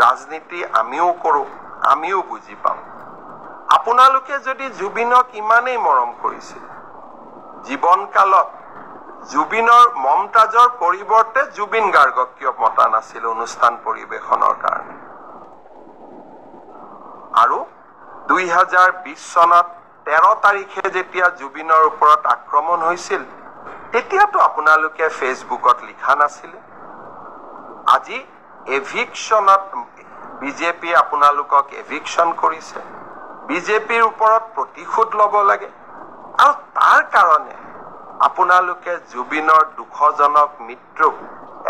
ৰাজনীতি আমিও কৰোঁ, আমিও বুজি পাওঁ। আপোনালোকে যদি জুবিনক ইমানেই মৰম কৰিছিল, জীৱনকালত জুবিনৰ মমতাজৰ পৰিৱৰ্তে জুবিন গাৰ্গক কিয় মতা নাছিল অনুষ্ঠান পৰিৱেশনৰ কাৰণে? আৰু 2020 চনত 13 তাৰিখে যেতিয়া জুবিনৰ ওপৰত আক্ৰমণ হৈছিল, তেতিয়াতো আপোনালোকে ফেচবুকত লিখা নাছিলে। আজি এভিকশ্যনত বিজেপিয়ে আপোনালোকক এভিকশ্যন কৰিছে, বিজেপিৰ ওপৰত প্ৰতিশোধ ল'ব লাগে, আৰু তাৰ কাৰণে আপোনালোকে জুবিনৰ দুখজনক মৃত্যুক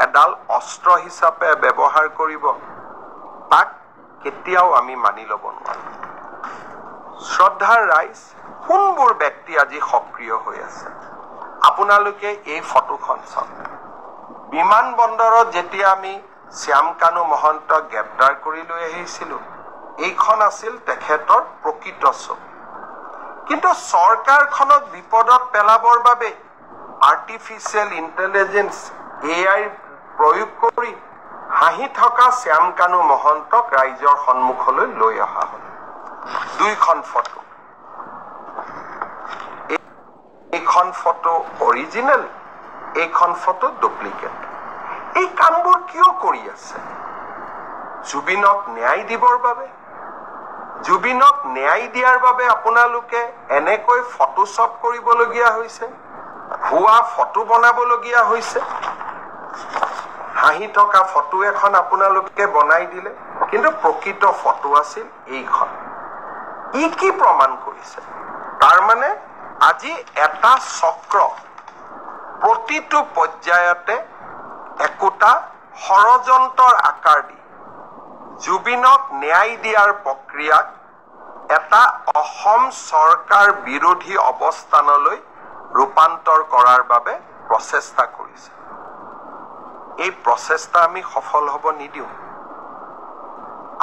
এডাল অস্ত্ৰ হিচাপে ব্যৱহাৰ কৰিব, তাক কেতিয়াও আমি মানি ল'ব নোৱাৰো। শ্ৰদ্ধাৰ ৰাইজ, কোনবোৰ ব্যক্তি আজি সক্ৰিয় হৈ আছে? আপোনালোকে এই ফটোখন চাওক। বিমানবন্দৰত যেতিয়া আমি শ্যামকানু মহন্তক গ্ৰেপ্তাৰ কৰি লৈ আহিছিলোঁ, এইখন আছিল তেখেতৰ প্ৰকৃত ছবি। কিন্তু চৰকাৰখনক বিপদত পেলাবৰ বাবে আৰ্টিফিচিয়েল ইণ্টেলিজেন্স AI প্ৰয়োগ কৰি হাঁহি থকা শ্যামকানু মহন্তক ৰাইজৰ সন্মুখলৈ লৈ অহা হ'ল। দুইখন ফটো, এইখন ফটো অৰিজিনেল, এইখন ফটো ডুপ্লিকেট। এই কামবোৰ কিয় কৰি আছে? জুবিনক ন্যায় দিবৰ বাবে? জুবিনক ন্যায় দিয়াৰ বাবে আপোনালোকে এনেকৈ ফটোশ্বপ কৰিবলগীয়া হৈছে, ভুৱা ফটো বনাবলগীয়া হৈছে। হাঁহি থকা ফটো এখন আপোনালোকে বনাই দিলে, কিন্তু প্ৰকৃত ফটো আছিল এইখন। ই কি প্ৰমাণ কৰিছে? তাৰমানে আজি এটা চক্ৰ প্ৰতিটো পৰ্যায়তে একোটা ষড়যন্ত্ৰৰ আকাৰ দি জুবিনক ন্যায় দিয়াৰ প্ৰক্ৰিয়াক এটা অসম চৰকাৰ বিৰোধী অৱস্থানলৈ ৰূপান্তৰ কৰাৰ বাবে প্ৰচেষ্টা কৰিছে। এই প্ৰচেষ্টা আমি সফল হ'ব নিদিওঁ।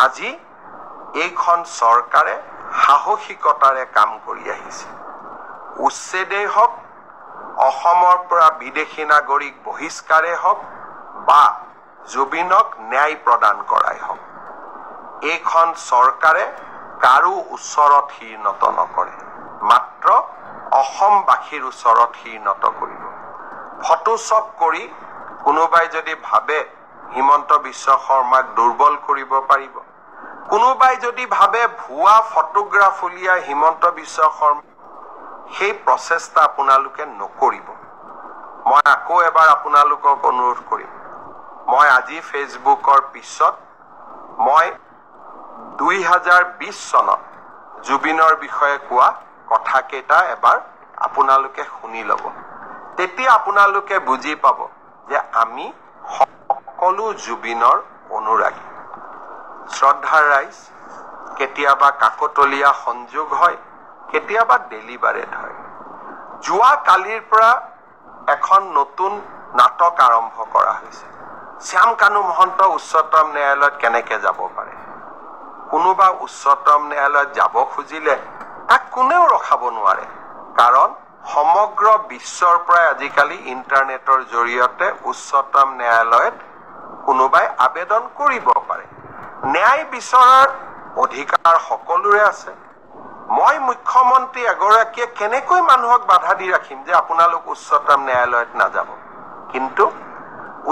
আজি এইখন চৰকাৰে সাহসিকতাৰে কাম কৰি আহিছে। উচ্ছেদেই হওক, অসমৰ পৰা বিদেশী নাগৰিক বহিষ্কাৰেই হওক, বা জুবিনক ন্যায় প্ৰদান কৰাই হওক, এইখন চৰকাৰে কাৰো ওচৰত শিৰ নত নকৰে, মাত্ৰ অসমবাসীৰ ওচৰত শিৰ নত কৰিব। ফটোশ্বপ কৰি কোনোবাই যদি ভাবে হিমন্ত বিশ্ব শৰ্মাক দুৰ্বল কৰিব পাৰিব, কোনোবাই যদি ভাবে ভুৱা ফটোগ্ৰাফ উলিয়াই হিমন্ত বিশ্ব শৰ্মা, সেই প্ৰচেষ্টা আপোনালোকে নকৰিব। মই আকৌ এবাৰ আপোনালোকক অনুৰোধ কৰিম, মই আজি ফেচবুকৰ পিছত মই 2020 চনত জুবিনৰ বিষয়ে কোৱা কথাকেইটা এবাৰ আপোনালোকে শুনি ল'ব। তেতিয়া আপোনালোকে বুজি পাব যে আমি সকলো জুবিনৰ অনুৰাগী। শ্ৰদ্ধাৰ ৰাইজ, কেতিয়াবা কাকতলীয়া সংযোগ হয়, কেতিয়াবা ডেলিভাৰেট হয়। যোৱা কালিৰ পৰা এখন নতুন নাটক আৰম্ভ কৰা হৈছে। শ্যামকানু মহন্ত উচ্চতম ন্যায়ালয়ত কেনেকে যাব পাৰে? কোনোবা উচ্চতম ন্যায়ালয়ত যাব খুজিলে তাক কোনেও ৰখাব নোৱাৰে, কাৰণ সমগ্ৰ বিশ্বৰ পৰাই আজিকালি ইণ্টাৰনেটৰ জৰিয়তে উচ্চতম ন্যায়ালয়ত কোনোবাই আবেদন কৰিব পাৰে। ন্যায় বিচৰাৰ অধিকাৰ সকলোৰে আছে। মই মুখ্যমন্ত্ৰী এগৰাকীয়ে কেনেকৈ মানুহক বাধা দি ৰাখিম যে আপোনালোক উচ্চতম ন্যায়ালয়ত নাযাব? কিন্তু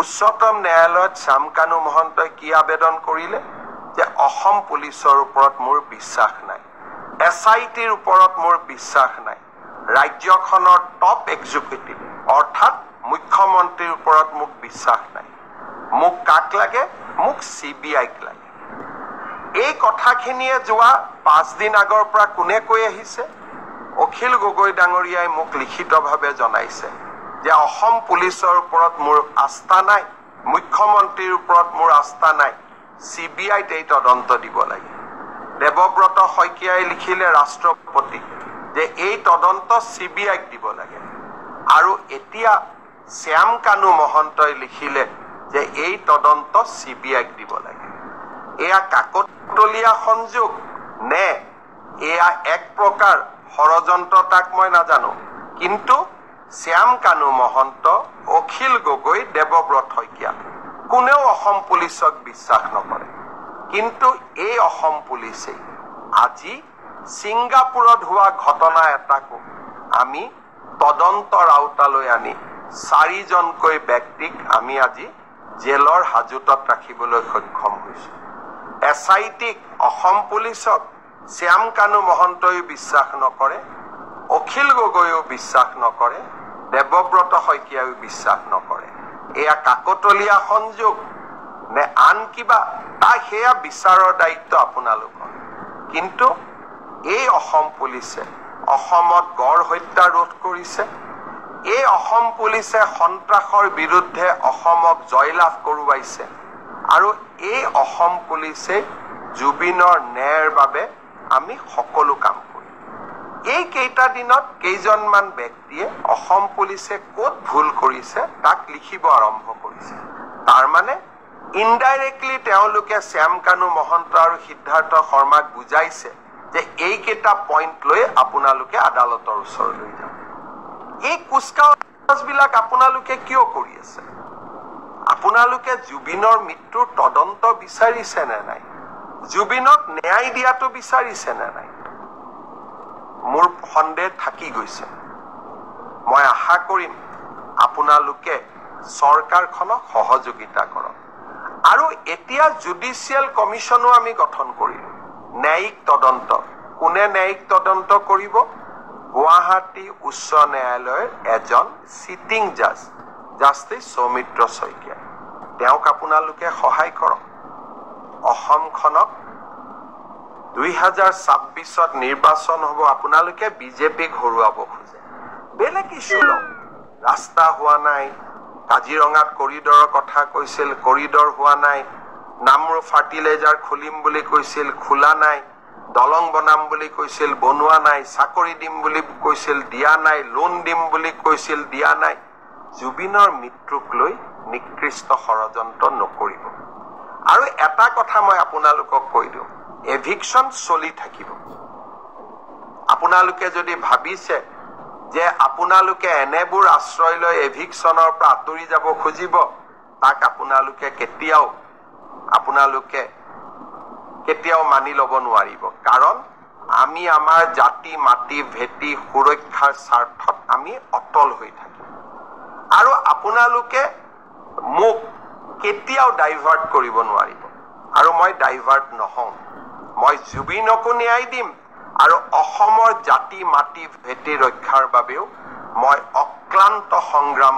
উচ্চতম ন্যায়ালয়ত শ্যামকানু মহন্তই কি আবেদন কৰিলে? যে অসম পুলিচৰ ওপৰত মোৰ বিশ্বাস নাই, SITৰ ওপৰত মোৰ বিশ্বাস নাই, ৰাজ্যখনৰ টপ এক্সিকিউটিভ অৰ্থাৎ মুখ্যমন্ত্ৰীৰ ওপৰত মোক বিশ্বাস নাই। মোক কাক লাগে? মোক CBIক লাগে। এই কথাখিনিয়ে যোৱা 5 দিন আগৰ পৰা কোনে কৈ আহিছে? অখিল গগৈ ডাঙৰীয়াই মোক লিখিতভাৱে জনাইছে যে অসম পুলিচৰ ওপৰত মোৰ আস্থা নাই, মুখ্যমন্ত্ৰীৰ ওপৰত মোৰ আস্থা নাই, CBIত এই তদন্ত দিব লাগে। দেৱব্ৰত শইকীয়াই লিখিলে ৰাষ্ট্ৰপতিক যে এই তদন্ত CBIক দিব লাগে। আৰু এতিয়া শ্যামকানু মহন্তই লিখিলে যে এই তদন্ত CBIক দিব লাগে। এয়া কাকতলীয়া সংযোগ নে এয়া এক প্ৰকাৰ ষড়যন্ত্ৰ, তাক মই নাজানো। কিন্তু শ্যামকানু মহন্ত, অখিল গগৈ, দেৱব্ৰত শইকীয়া কোনেও অসম পুলিচক বিশ্বাস নকৰে। কিন্তু এই অসম পুলিচে আজি ছিংগাপুৰত হোৱা ঘটনা এটাকো আমি তদন্তৰ আওতালৈ আনি 4জনকৈ ব্যক্তিক আমি আজি জেলৰ হাজতত ৰাখিবলৈ সক্ষম হৈছো। SITক অসম পুলিচক শ্যাম কানু মহন্তই বিশ্বাস নকৰে, অখিল গগৈও বিশ্বাস নকৰে, দেৱব্ৰত শইকীয়াও বিশ্বাস নকৰে। এয়া কাকতলীয়া সংযোগ নে আন কিবা, তাই সেয়া বিচাৰৰ দায়িত্ব আপোনালোকৰ। কিন্তু এই অসম পুলিচে অসমত গড় হত্যা ৰোধ কৰিছে, এই অসম পুলিচে সন্ত্ৰাসৰ বিৰুদ্ধে অসমক জয়লাভ কৰোৱাইছে, আৰু এই অসম পুলিচে জুবিনৰ ন্যায়ৰ বাবে আমি সকলো কাম কৰিম। এই কেইটা দিনত কেইজনমান ব্যক্তিয়ে অসম পুলিচে ক'ত ভুল কৰিছে তাক লিখিব আৰম্ভ কৰিছে। তাৰ মানে ইনডাইৰেক্টলি তেওঁলোকে শ্যাম কানু মহন্ত আৰু সিদ্ধাৰ্থ শৰ্মাক বুজাইছে যে এইকেইটা পইণ্ট লৈ আপোনালোকে আদালতৰ ওচৰলৈ যাওক। এই কুচকাৱাজবিলাক আপোনালোকে কিয় কৰি আছে? আপোনালোকে জুবিনৰ মৃত্যুৰ তদন্ত বিচাৰিছে নে নাই? জুবিনক ন্যায় দিয়াটো বিচাৰিছে নে নাই? মোৰ সন্দেহ থাকি গৈছে। মই আশা কৰিম আপোনালোকে চৰকাৰখনক সহযোগিতা কৰক। আৰু এতিয়া জুডিচিয়েল কমিশ্যনো আমি গঠন কৰিলো, ন্যায়িক তদন্ত। কোনে ন্যায়িক তদন্ত কৰিব? গুৱাহাটী উচ্চ ন্যায়ালয়ৰ এজন চিটিং জাজ, জাষ্টিছ সৌমিত্ৰ শইকীয়া। তেওঁক আপোনালোকে সহায় কৰক। অসমখনক 2026ত নিৰ্বাচন হ'ব, আপোনালোকে বিজেপিক হৰুৱাব খোজে। বেলেগ ইছ্যু লওক। ৰাস্তা হোৱা নাই, কাজিৰঙাত কৰিডৰৰ কথা কৈছিল, কৰিডৰ হোৱা নাই। নামৰু ফাৰ্টিলাইজাৰ খুলিম বুলি কৈছিল, খোলা নাই। দলং বনাম বুলি কৈছিল, বনোৱা নাই। চাকৰি দিম বুলি কৈছিল, দিয়া নাই। লোন দিম বুলি কৈছিল, দিয়া নাই। জুবিনৰ মৃত্যুক লৈ নিকৃষ্ট ষড়যন্ত্ৰ নকৰিব। আৰু এটা কথা মই আপোনালোকক কৈ দিওঁ, এভিকশ্যন চলি থাকিব। আপোনালোকে যদি ভাবিছে যে আপোনালোকে এনেবোৰ আশ্ৰয় লৈ এভিকশ্যনৰ পৰা আঁতৰি যাব খুজিব, তাক আপোনালোকে কেতিয়াও মানি ল'ব নোৱাৰিব। কাৰণ আমি আমাৰ জাতি মাটি ভেটি সুৰক্ষাৰ স্বাৰ্থত আমি অটল হৈ থাকিম। আৰু আপোনালোকে মোক কেতিয়াও ডাইভাৰ্ট কৰিব নোৱাৰিব। আৰু মই ডাইভাৰ্ট নহওঁ। মই জুবিনকো ন্যায় দিম, আৰু অসমৰ জাতি মাটি ভেটি ৰক্ষাৰ বাবেও মই অক্লান্ত সংগ্ৰাম